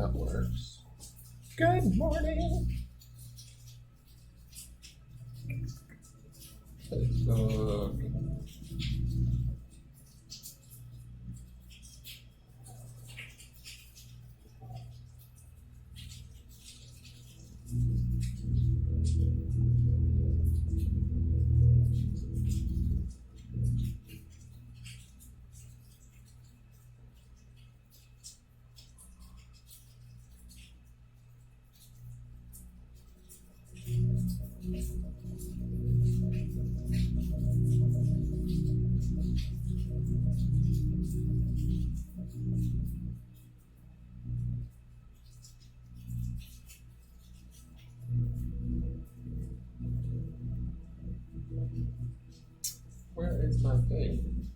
That works. Good morning. Facebook. Where is my thing?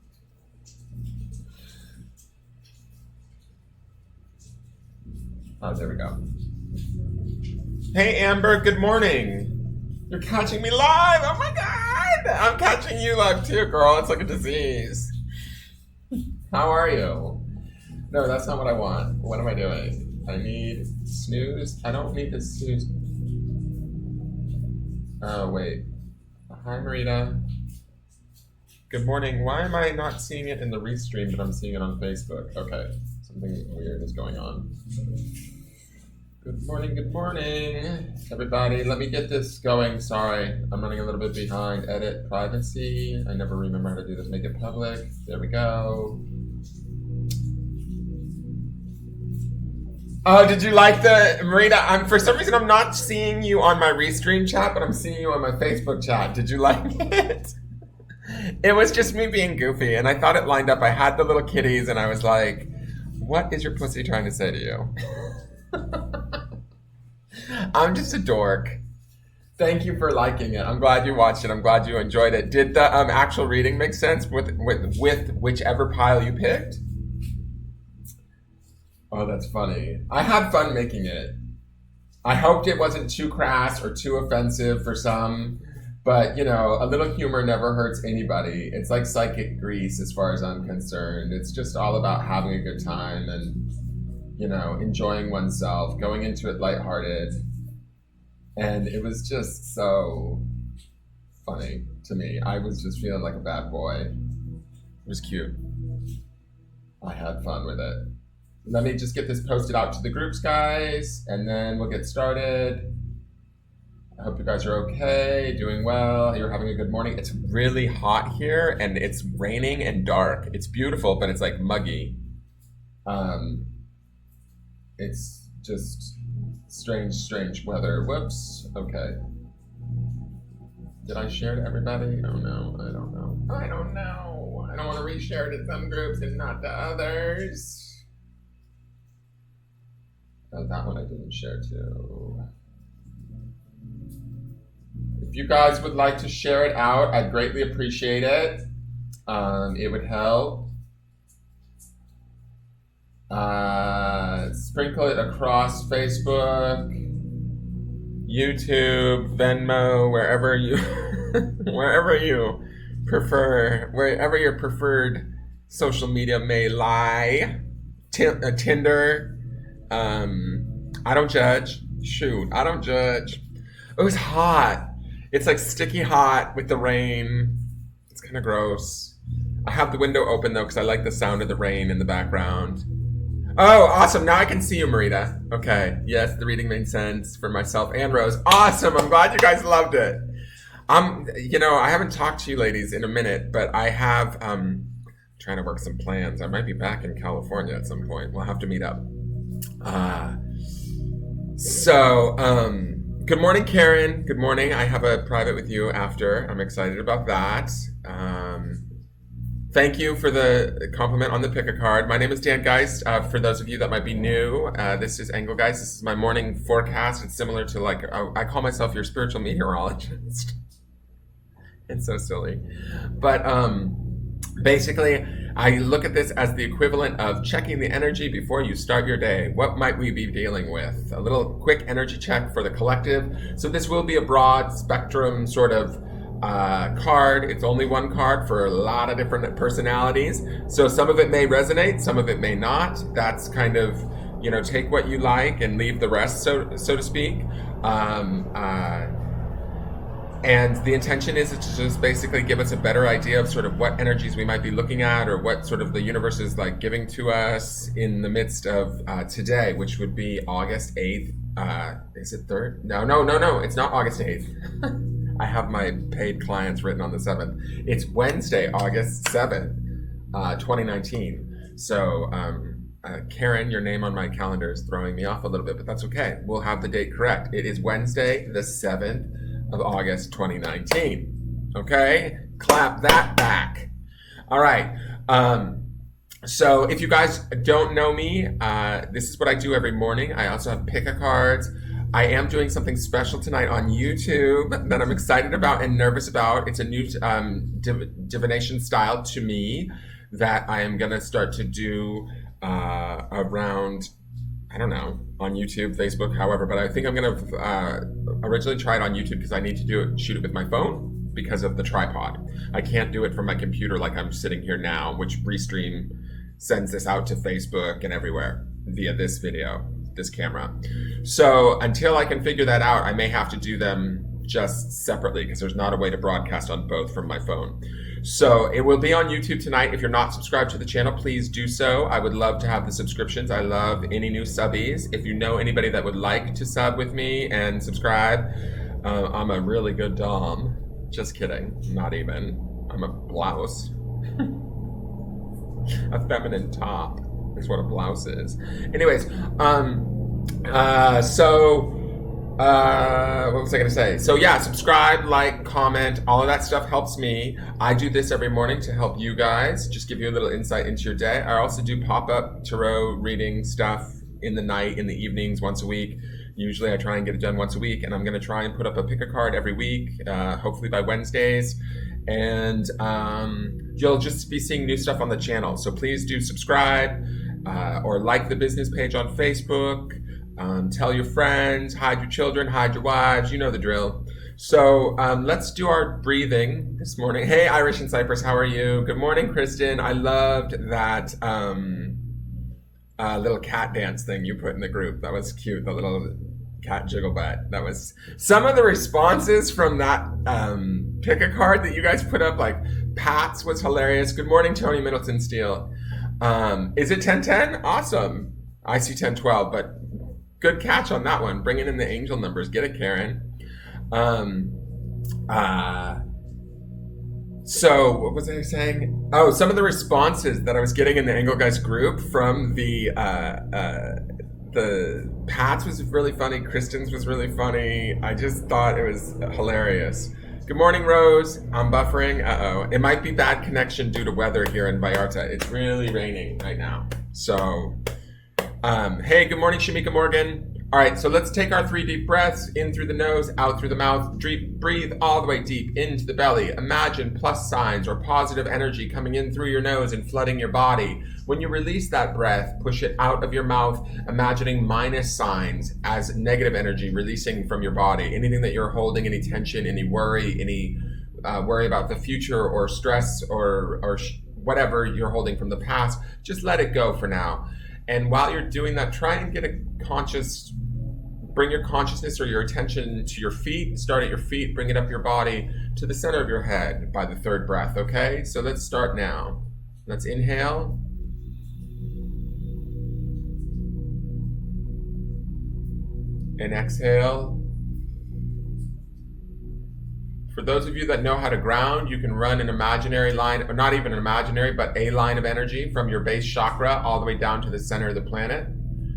Oh, there we go. Hey, Amber, good morning. You're catching me live. Oh my God. I'm catching you live too, girl. It's like a disease. How are you? No, that's not what I want. What am I doing? I need snooze. I don't need to snooze. Oh, wait. Hi, Marita. Good morning. Why am I not seeing it in the restream, but I'm seeing it on Facebook? Okay. Something weird is going on. Good morning, everybody. Let me get this going. Sorry, I'm running a little bit behind. Edit privacy. I never remember how to do this. Make it public. There we go. Oh, did you like the Marita? For some reason I'm not seeing you on my restream chat, but I'm seeing you on my Facebook chat. Did you like it? It was just me being goofy, and I thought it lined up. I had the little kitties, and I was like, "What is your pussy trying to say to you?" I'm just a dork. Thank you for liking it. I'm glad you watched it. I'm glad you enjoyed it. Did the actual reading make sense with whichever pile you picked? Oh, that's funny. I had fun making it. I hoped it wasn't too crass or too offensive for some, but you know, a little humor never hurts anybody. It's like psychic grease as far as I'm concerned. It's just all about having a good time and, you know, enjoying oneself, going into it lighthearted. And it was just so funny to me. I was just feeling like a bad boy. It was cute. I had fun with it. Let me just get this posted out to the groups, guys, and then we'll get started. I hope you guys are okay, doing well. You're having a good morning. It's really hot here, and it's raining and dark. It's beautiful, but it's like muggy. It's just strange weather. Whoops. Okay. Did I share to everybody? Oh no, I don't know. I don't want to reshare to some groups and not to others. Oh, that one I didn't share to. If you guys would like to share it out, I'd greatly appreciate it. It would help. Sprinkle it across Facebook, YouTube, Venmo, wherever you prefer, wherever your preferred social media may lie. Tinder. I don't judge. Shoot, I don't judge. It was hot. It's like sticky hot with the rain. It's kind of gross. I have the window open though because I like the sound of the rain in the background. Oh, awesome. Now I can see you, Marita. Okay. Yes, the reading made sense for myself and Rose. Awesome. I'm glad you guys loved it. You know, I haven't talked to you ladies in a minute, but I have trying to work some plans. I might be back in California at some point. We'll have to meet up. Good morning, Karen. Good morning. I have a private with you after. I'm excited about that. Thank you for the compliment on the pick a card. My name is Dan Geist. For those of you that might be new, this is Engelgeist. This is my morning forecast. It's similar to like, I call myself your spiritual meteorologist. It's so silly. But basically, I look at this as the equivalent of checking the energy before you start your day. What might we be dealing with? A little quick energy check for the collective. So this will be a broad spectrum sort of card. It's only one card for a lot of different personalities. So some of it may resonate, some of it may not. That's kind of, take what you like and leave the rest, so to speak. Um, uh, and the intention is to just basically give us a better idea of sort of what energies we might be looking at, or what sort of the universe is like giving to us in the midst of today, which would be August 8th. Is it 3rd? No. It's not August 8th. I have my paid clients written on the 7th. It's Wednesday, August 7th, 2019. So, Karen, your name on my calendar is throwing me off a little bit, but that's okay. We'll have the date correct. It is Wednesday, the 7th of August 2019. Okay? Clap that back. All right. So if you guys don't know me, this is what I do every morning. I also have pick-a-cards. I am doing something special tonight on YouTube that I'm excited about and nervous about. It's a new divination style to me that I am going to start to do around, I don't know, on YouTube, Facebook, however, but I think I'm going to originally try it on YouTube because I need to shoot it with my phone because of the tripod. I can't do it from my computer like I'm sitting here now, which Restream sends this out to Facebook and everywhere via this camera. So until I can figure that out, I may have to do them just separately because there's not a way to broadcast on both from my phone. So it will be on YouTube tonight. If you're not subscribed to the channel, please do so. I would love to have the subscriptions. I love any new subbies. If you know anybody that would like to sub with me and subscribe, I'm a really good dom. Just kidding. Not even. I'm a blouse. A feminine top is what a blouse is. Anyways, what was I going to say? So yeah, subscribe, like, comment, all of that stuff helps me. I do this every morning to help you guys, just give you a little insight into your day. I also do pop-up tarot reading stuff in the night, in the evenings, once a week. Usually I try and get it done once a week, and I'm going to try and put up a pick-a-card every week, hopefully by Wednesdays. And you'll just be seeing new stuff on the channel. So please do subscribe or like the business page on Facebook. Tell your friends, hide your children, hide your wives, you know the drill. So let's do our breathing this morning. Hey, Irish and Cyprus, how are you? Good morning, Kristen. I loved that little cat dance thing you put in the group. That was cute, the little cat jiggle butt. That was some of the responses from that pick a card that you guys put up, like Pat's was hilarious. Good morning, Tony Middleton Steele. Is it 1010? Awesome. I see 1012, but good catch on that one. Bringing in the angel numbers. Get it, Karen. So what was I saying? Oh, some of the responses that I was getting in the Engelgeist group from the Pat's was really funny. Kristen's was really funny. I just thought it was hilarious. Good morning, Rose. I'm buffering. Uh-oh. It might be bad connection due to weather here in Vallarta. It's really raining right now. So, hey, good morning, Shamika Morgan. All right, so let's take our 3 deep breaths, in through the nose, out through the mouth. Breathe all the way deep into the belly. Imagine plus signs or positive energy coming in through your nose and flooding your body. When you release that breath, push it out of your mouth, imagining minus signs as negative energy releasing from your body. Anything that you're holding, any tension, any worry, any worry about the future or stress or whatever you're holding from the past, just let it go for now. And while you're doing that, try and bring your consciousness or your attention to your feet. Start at your feet, bring it up your body to the center of your head by the 3rd breath, okay? So let's start now. Let's inhale. And exhale. For those of you that know how to ground, you can run an imaginary line, or not even an imaginary, but a line of energy from your base chakra all the way down to the center of the planet,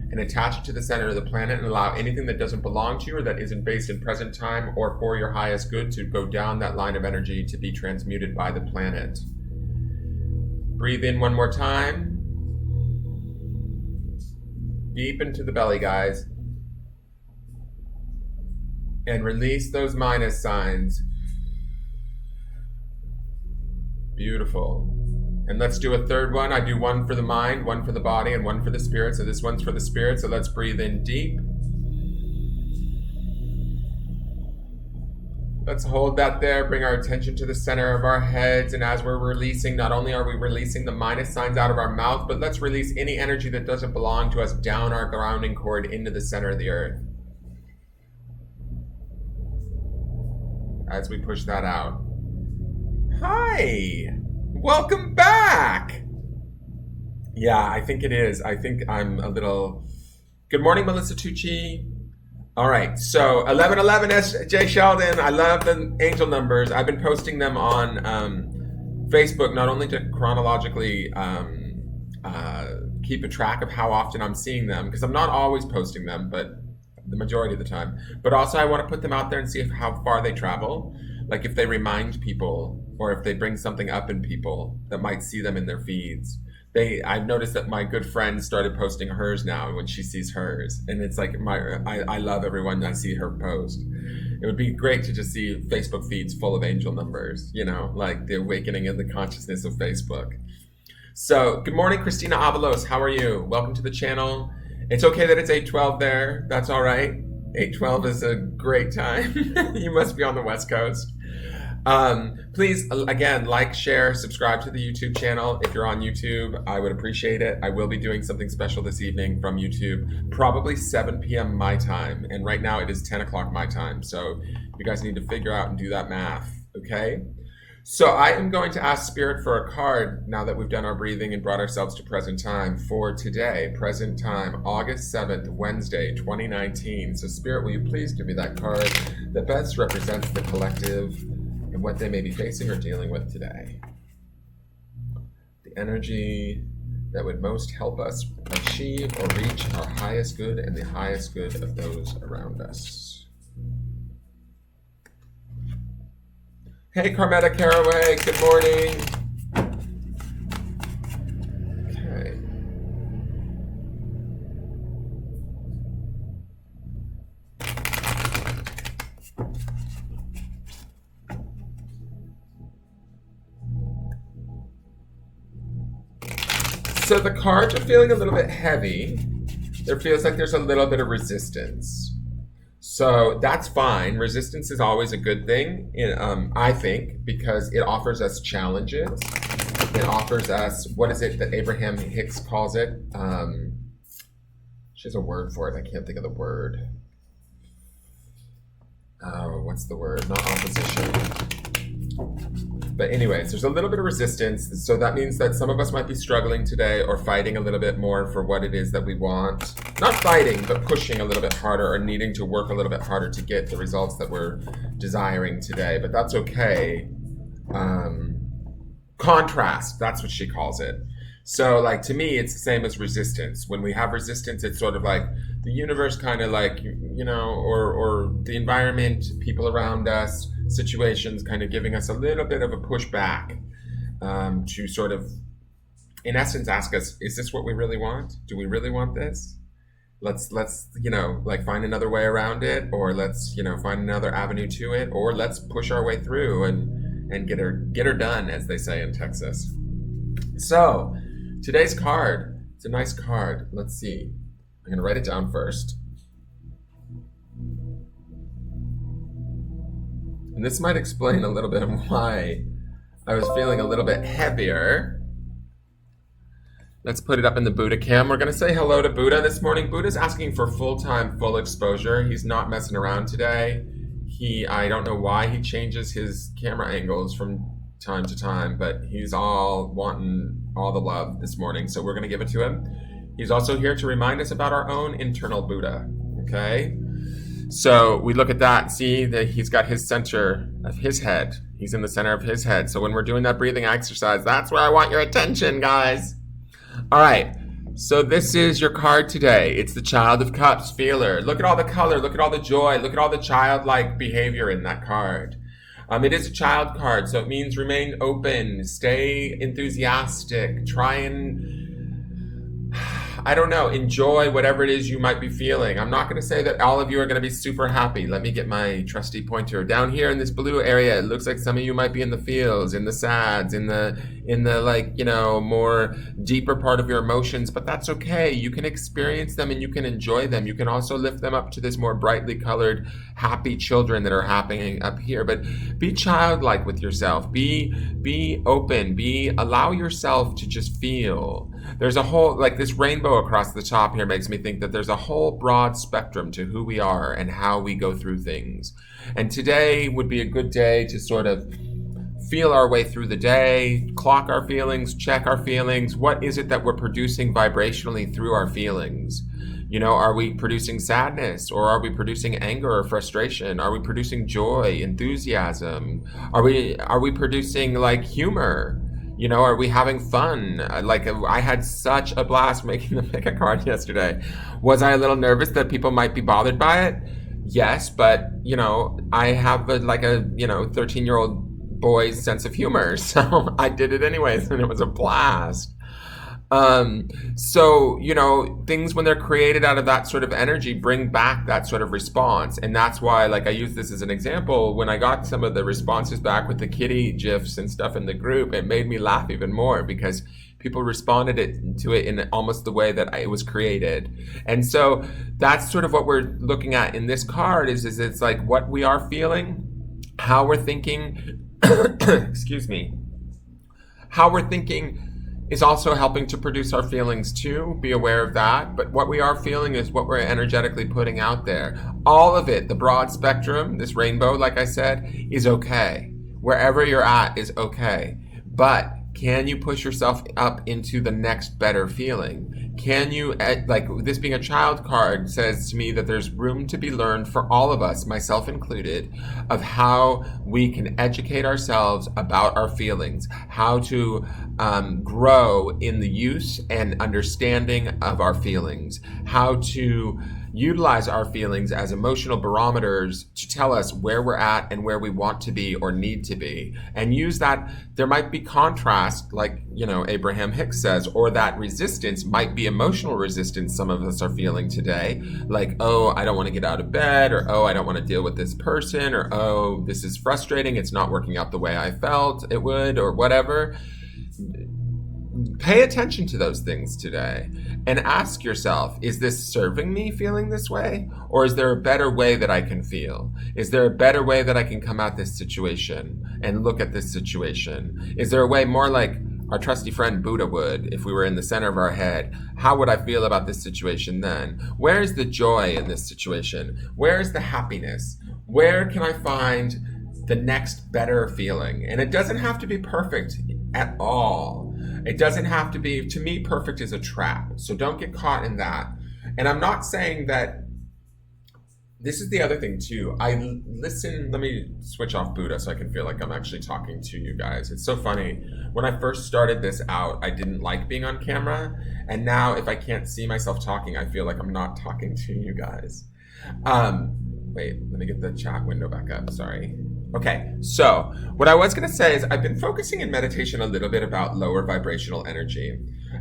and attach it to the center of the planet and allow anything that doesn't belong to you or that isn't based in present time or for your highest good to go down that line of energy to be transmuted by the planet. Breathe in one more time. Deep into the belly, guys. And release those minus signs. Beautiful. And let's do a 3rd one. I do one for the mind, one for the body, and one for the spirit. So this one's for the spirit. So let's breathe in deep. Let's hold that there, bring our attention to the center of our heads, and as we're releasing, not only are we releasing the minus signs out of our mouth, but let's release any energy that doesn't belong to us down our grounding cord into the center of the earth. As we push that out. Hi! Welcome back! Yeah, I think it is. I think I'm a little... Good morning, Melissa Tucci. All right, so 1111 SJ Sheldon. I love the angel numbers. I've been posting them on Facebook, not only to chronologically keep a track of how often I'm seeing them, because I'm not always posting them, but the majority of the time. But also I want to put them out there and see how far they travel, like if they remind people or if they bring something up in people that might see them in their feeds. I've noticed that my good friend started posting hers now when she sees hers. And it's like, I love everyone I see her post. It would be great to just see Facebook feeds full of angel numbers, you know, like the awakening of the consciousness of Facebook. So, good morning, Christina Avalos. How are you? Welcome to the channel. It's okay that it's 8:12 there. That's all right. 8:12 is a great time. You must be on the West Coast. Please, again, like, share, subscribe to the YouTube channel. If you're on YouTube, I would appreciate it. I will be doing something special this evening from YouTube, probably 7 p.m. my time. And right now it is 10 o'clock my time. So you guys need to figure out and do that math, okay? So I am going to ask Spirit for a card now that we've done our breathing and brought ourselves to present time for today, present time, August 7th, Wednesday, 2019. So Spirit, will you please give me that card that best represents the collective and what they may be facing or dealing with today. The energy that would most help us achieve or reach our highest good and the highest good of those around us. Hey, Carmetta Caraway, good morning. Okay. So the cards are feeling a little bit heavy. There feels like there's a little bit of resistance. So that's fine. Resistance is always a good thing, I think, because it offers us challenges. It offers us, what is it that Abraham Hicks calls it? She has a word for it. I can't think of the word. Oh, what's the word? Not opposition. But anyways, there's a little bit of resistance. So that means that some of us might be struggling today or fighting a little bit more for what it is that we want. Not fighting, but pushing a little bit harder or needing to work a little bit harder to get the results that we're desiring today. But that's okay. Contrast, that's what she calls it. So like to me, it's the same as resistance. When we have resistance, it's sort of like the universe kind of like, you know, or the environment, people around us, situations kind of giving us a little bit of a pushback to sort of, in essence, ask us, is this what we really want? Do we really want this? Let's you know, like find another way around it, or let's, you know, find another avenue to it, or let's push our way through and get her done, as they say in Texas. So today's card, it's a nice card. Let's see. I'm going to write it down first. And this might explain a little bit of why I was feeling a little bit heavier. Let's put it up in the Buddha cam. We're going to say hello to Buddha this morning. Buddha's asking for full-time, full exposure. He's not messing around today. I don't know why he changes his camera angles from time to time, but he's all wanting all the love this morning, so we're going to give it to him. He's also here to remind us about our own internal Buddha, okay? So we look at that and see that he's got his center of his head. He's in the center of his head. So when we're doing that breathing exercise, that's where I want your attention, guys. All right. So this is your card today. It's the Child of Cups feeler. Look at all the color. Look at all the joy. Look at all the childlike behavior in that card. It is a child card, so it means remain open, stay enthusiastic, try and... I don't know, enjoy whatever it is you might be feeling. I'm not going to say that all of you are going to be super happy. Let me get my trusty pointer. Down here in this blue area, it looks like some of you might be in the feels, in the sads, in the like, more deeper part of your emotions, but that's okay. You can experience them and you can enjoy them. You can also lift them up to this more brightly colored, happy children that are happening up here. But be childlike with yourself. Be open. Allow yourself to just feel. There's a whole, like this rainbow across the top here makes me think that there's a whole broad spectrum to who we are and how we go through things. And today would be a good day to sort of feel our way through the day, clock our feelings, check our feelings. What is it that we're producing vibrationally through our feelings? Are we producing sadness, or are we producing anger or frustration? Are we producing joy, enthusiasm? Are we producing like humor? Are we having fun? Like I had such a blast making the pick a card yesterday. Was I a little nervous that people might be bothered by it? Yes, but I have a 13-year-old boy's sense of humor, so I did it anyways, and it was a blast. So things when they're created out of that sort of energy bring back that sort of response, and that's why, like, I use this as an example. When I got some of the responses back with the kitty gifs and stuff in the group, it made me laugh even more because people responded to it in almost the way that it was created. And so that's sort of what we're looking at in this card is it's like what we are feeling, how we're thinking, excuse me, how we're thinking is also helping to produce our feelings too. Be aware of that. But what we are feeling is what we're energetically putting out there. All of it, the broad spectrum, this rainbow, like I said, is okay. Wherever you're at is okay. But can you push yourself up into the next better feeling? Can you, like this being a child card says to me that there's room to be learned for all of us, myself included, of how we can educate ourselves about our feelings, how to grow in the use and understanding of our feelings, how to utilize our feelings as emotional barometers to tell us where we're at and where we want to be or need to be, and use that. There might be contrast, like Abraham Hicks says, or that resistance might be emotional resistance some of us are feeling today, like, oh, I don't want to get out of bed, or oh, I don't want to deal with this person, or oh, this is frustrating, it's not working out the way I felt it would, or whatever. Pay attention to those things today and ask yourself, is this serving me feeling this way? Or is there a better way that I can feel? Is there a better way that I can come at this situation and look at this situation? Is there a way more like our trusty friend Buddha would, if we were in the center of our head? How would I feel about this situation then? Where is the joy in this situation? Where is the happiness? Where can I find the next better feeling? And it doesn't have to be perfect at all. It doesn't have to be, to me, perfect is a trap. So don't get caught in that. And I'm not saying that, this is the other thing too. I listen, let me switch off Buddha so I can feel like I'm actually talking to you guys. It's so funny. When I first started this out, I didn't like being on camera. And now if I can't see myself talking, I feel like I'm not talking to you guys. Wait, let me get the chat window back up, sorry. Okay, so what I was going to say is I've been focusing in meditation a little bit about lower vibrational energy.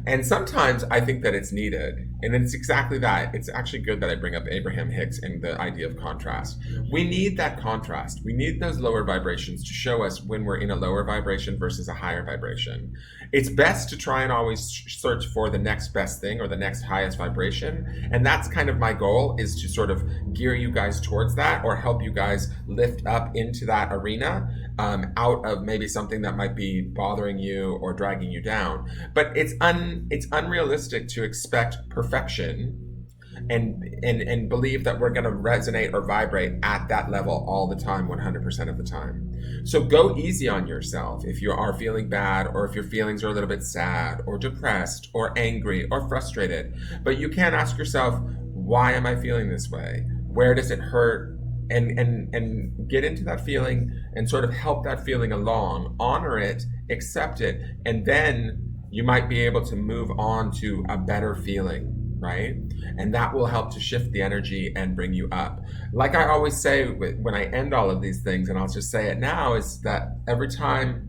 And sometimes I think that it's needed. And it's exactly that. It's actually good that I bring up Abraham Hicks and the idea of contrast. We need that contrast. We need those lower vibrations to show us when we're in a lower vibration versus a higher vibration. It's best to try and always search for the next best thing or the next highest vibration. And that's kind of my goal, is to sort of gear you guys towards that, or help you guys lift up into that arena, out of maybe something that might be bothering you or dragging you down. But it's unrealistic to expect perfection and believe that we're going to resonate or vibrate at that level all the time, 100% of the time. So go easy on yourself if you are feeling bad, or if your feelings are a little bit sad or depressed or angry or frustrated. But you can ask yourself, why am I feeling this way? Where does it hurt? And get into that feeling and sort of help that feeling along, honor it, accept it, and then you might be able to move on to a better feeling, right? And that will help to shift the energy and bring you up. Like I always say when I end all of these things, and I'll just say it now, is that every time,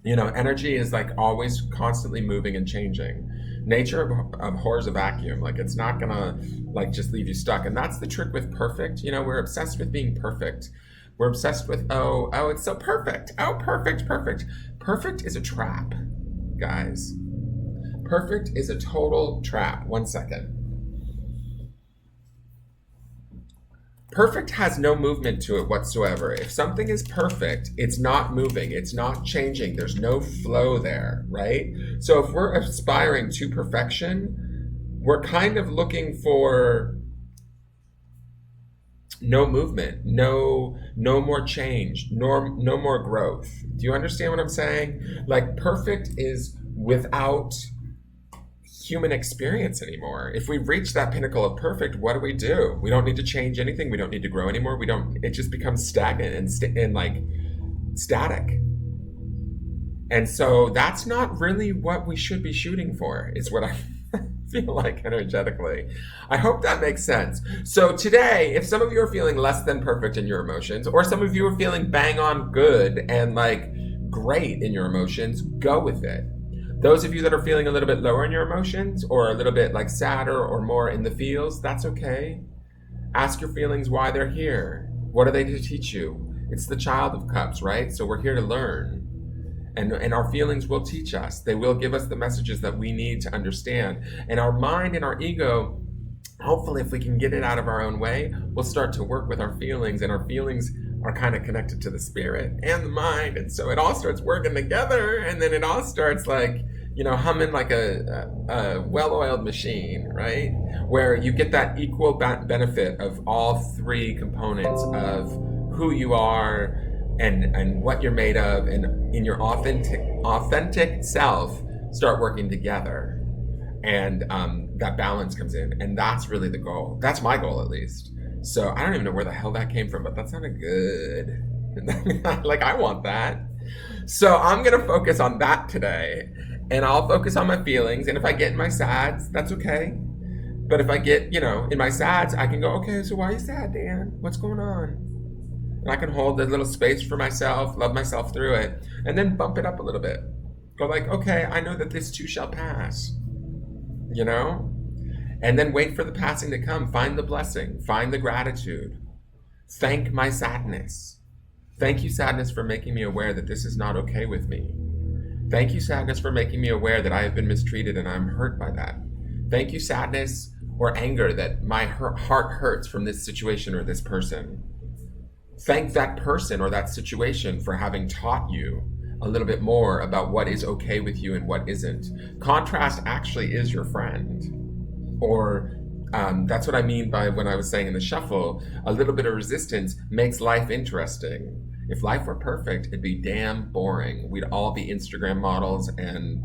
energy is like always constantly moving and changing. Nature abhors a vacuum. Like, it's not gonna like just leave you stuck. And that's the trick with perfect. You know, we're obsessed with being perfect. We're obsessed with, oh, it's so perfect. Oh, perfect, perfect. Perfect is a trap, guys. Perfect is a total trap. 1 second. Perfect has no movement to it whatsoever. If something is perfect, it's not moving, it's not changing, there's no flow there, right? So if we're aspiring to perfection, we're kind of looking for no movement, no more change, no more growth. Do you understand what I'm saying? Like, perfect is without human experience anymore. If we've reached that pinnacle of perfect, what do? We don't need to change anything. We don't need to grow anymore. It just becomes stagnant and like static. And so that's not really what we should be shooting for, is what I feel like energetically. I hope that makes sense. So today, if some of you are feeling less than perfect in your emotions, or some of you are feeling bang on good and like great in your emotions, go with it. Those of you that are feeling a little bit lower in your emotions, or a little bit like sadder or more in the feels, that's okay. Ask your feelings why they're here. What are they to teach you? It's the Child of Cups, right? So we're here to learn. And our feelings will teach us. They will give us the messages that we need to understand. And our mind and our ego, hopefully if we can get it out of our own way, we'll start to work with our feelings, and our feelings are kind of connected to the spirit and the mind. And so it all starts working together, and then it all starts like, you know, humming like a well-oiled machine, right? Where you get that equal benefit of all three components of who you are and what you're made of, and in your authentic self start working together. And that balance comes in, and that's really the goal. That's my goal, at least. So I don't even know where the hell that came from, but that sounded good. Like, I want that. So I'm gonna focus on that today, and I'll focus on my feelings. And if I get in my sads, that's okay. But if I get, you know, in my sads, I can go, okay, so why are you sad, Dan? What's going on? And I can hold a little space for myself, love myself through it, and then bump it up a little bit. Go like, okay, I know that this too shall pass, you know? And then wait for the passing to come. Find the blessing, find the gratitude. Thank my sadness. Thank you, sadness, for making me aware that this is not okay with me. Thank you, sadness, for making me aware that I have been mistreated and I'm hurt by that. Thank you, sadness or anger, that my heart hurts from this situation or this person. Thank that person or that situation for having taught you a little bit more about what is okay with you and what isn't. Contrast actually is your friend. Or that's what I mean by when I was saying in the shuffle, a little bit of resistance makes life interesting. If life were perfect, it'd be damn boring. We'd all be Instagram models, and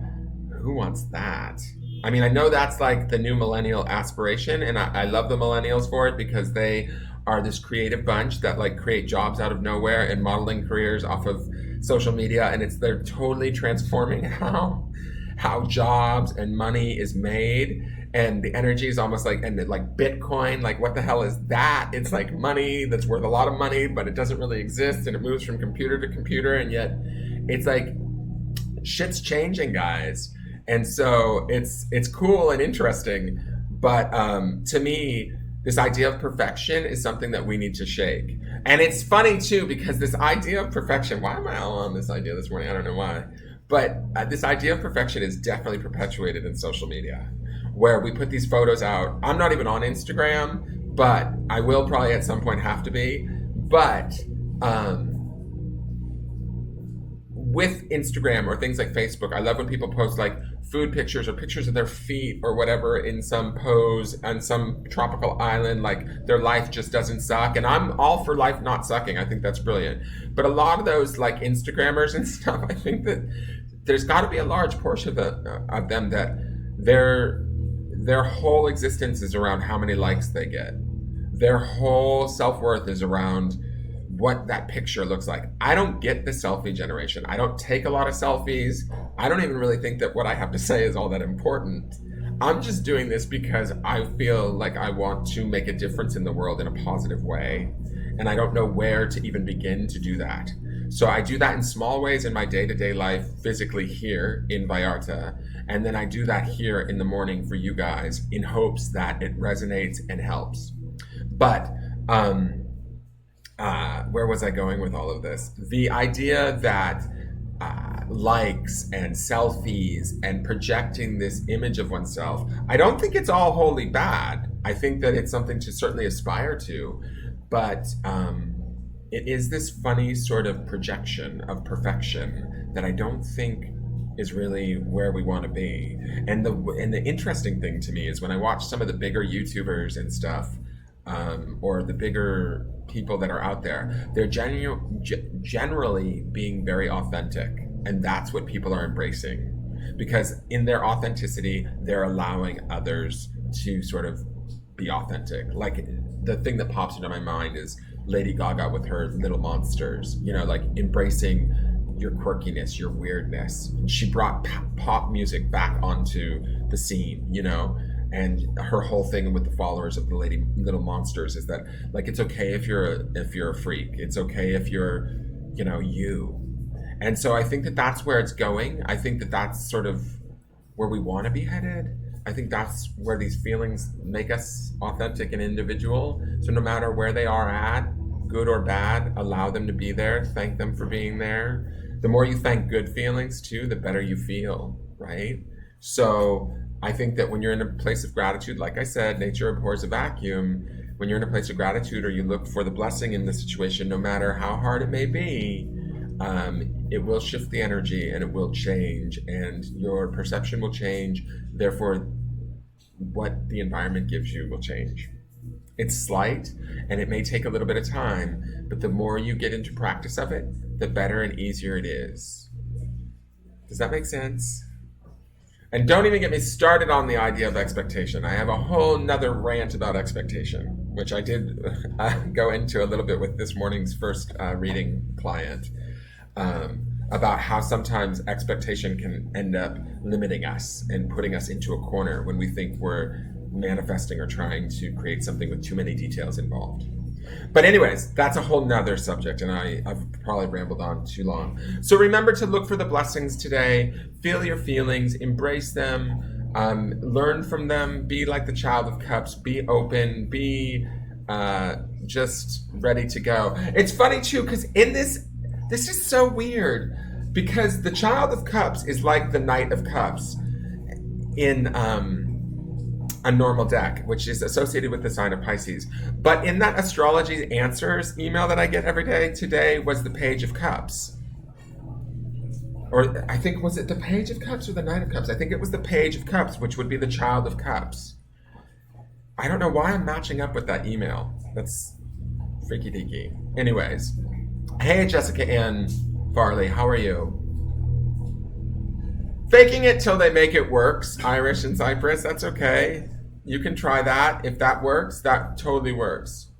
who wants that? I mean, I know that's like the new millennial aspiration, and I love the millennials for it, because they are this creative bunch that like create jobs out of nowhere and modeling careers off of social media, and they're totally transforming how jobs and money is made. And the energy is almost like, and like Bitcoin, like what the hell is that? It's like money that's worth a lot of money, but it doesn't really exist, and it moves from computer to computer, and yet it's like shit's changing, guys. And so it's cool and interesting, but to me, this idea of perfection is something that we need to shake. And it's funny too, because this idea of perfection, why am I all on this idea this morning? I don't know why. But this idea of perfection is definitely perpetuated in social media, where we put these photos out. I'm not even on Instagram, but I will probably at some point have to be. But with Instagram or things like Facebook, I love when people post like food pictures or pictures of their feet or whatever in some pose on some tropical island, like their life just doesn't suck. And I'm all for life not sucking. I think that's brilliant. But a lot of those like Instagrammers and stuff, I think that there's got to be a large portion of them that their whole existence is around how many likes they get. Their whole self-worth is around what that picture looks like. I don't get the selfie generation. I don't take a lot of selfies. I don't even really think that what I have to say is all that important. I'm just doing this because I feel like I want to make a difference in the world in a positive way. And I don't know where to even begin to do that. So I do that in small ways in my day-to-day life, physically here in Vallarta. And then I do that here in the morning for you guys in hopes that it resonates and helps. But where was I going with all of this? The idea that likes and selfies and projecting this image of oneself, I don't think it's all wholly bad. I think that it's something to certainly aspire to, but it is this funny sort of projection of perfection that I don't think is really where we want to be. And the interesting thing to me is when I watch some of the bigger YouTubers and stuff, or the bigger people that are out there, they're generally being very authentic, and that's what people are embracing, because in their authenticity they're allowing others to sort of be authentic. Like, the thing that pops into my mind is Lady Gaga with her Little Monsters, like embracing your quirkiness, your weirdness. She brought pop music back onto the scene, and her whole thing with the followers of the Little Monsters is that, like, it's okay if you're a freak. It's okay if you're, you. And so I think that that's where it's going. I think that that's sort of where we want to be headed. I think that's where these feelings make us authentic and individual. So no matter where they are at, good or bad, allow them to be there. Thank them for being there. The more you thank good feelings too, the better you feel, right? So I think that when you're in a place of gratitude, like I said, nature abhors a vacuum. When you're in a place of gratitude, or you look for the blessing in the situation, no matter how hard it may be, it will shift the energy and it will change, and your perception will change. Therefore, what the environment gives you will change. It's slight and it may take a little bit of time, but the more you get into practice of it, the better and easier it is. Does that make sense? And don't even get me started on the idea of expectation. I have a whole nother rant about expectation, which I did go into a little bit with this morning's first reading client, about how sometimes expectation can end up limiting us and putting us into a corner when we think we're manifesting or trying to create something with too many details involved. But anyways, that's a whole nother subject, and I've probably rambled on too long. So remember to look for the blessings today. Feel your feelings, embrace them, learn from them, be like the Child of Cups, be open, be just ready to go. It's funny too, because in this is so weird, because the Child of Cups is like the Knight of Cups in a normal deck, which is associated with the sign of Pisces. But in that astrology answers email that I get every day, today was the Page of Cups. Or I think, was it the Page of Cups or the Knight of Cups? I think it was the Page of Cups, which would be the Child of Cups. I don't know why I'm matching up with that email. That's freaky deaky. Anyways, hey Jessica Ann Farley, how are you? Faking it till they make it works. Irish and Cyprus, that's okay. You can try that. If that works, that totally works.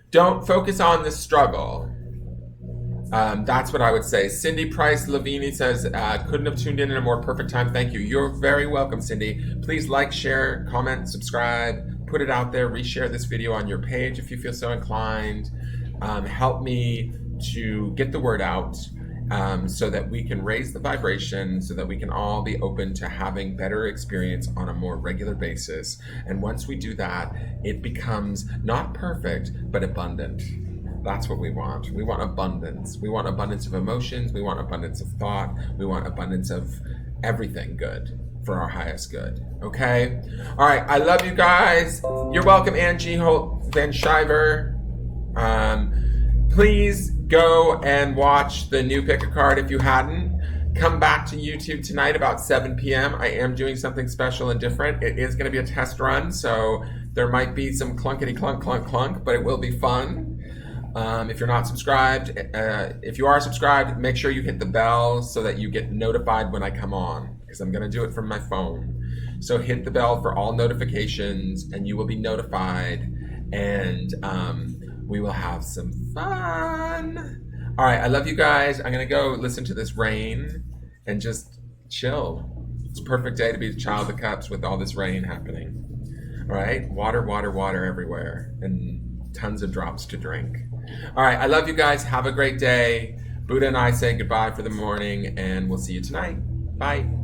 Don't focus on the struggle. That's what I would say. Cindy Price Lavini says, couldn't have tuned in a more perfect time. Thank you. You're very welcome, Cindy. Please like, share, comment, subscribe, put it out there, reshare this video on your page if you feel so inclined. Help me to get the word out. So that we can raise the vibration, so that we can all be open to having better experience on a more regular basis. And once we do that, it becomes not perfect, but abundant. That's what we want. We want abundance. We want abundance of emotions. We want abundance of thought. We want abundance of everything good for our highest good. Okay? All right. I love you guys. You're welcome, Angie Holt Van Shiver. Please go and watch the new Pick a Card if you hadn't. Come back to YouTube tonight about 7 p.m. I am doing something special and different. It is going to be a test run, so there might be some clunkety clunk, clunk, clunk, but it will be fun. If you're not subscribed, if you are subscribed, make sure you hit the bell so that you get notified when I come on, because I'm going to do it from my phone. So hit the bell for all notifications, and you will be notified, and we will have some fun. All right, I love you guys. I'm going to go listen to this rain and just chill. It's a perfect day to be the Child of Cups with all this rain happening. All right, water, water, water everywhere, and tons of drops to drink. All right, I love you guys. Have a great day. Buddha and I say goodbye for the morning, and we'll see you tonight. Bye.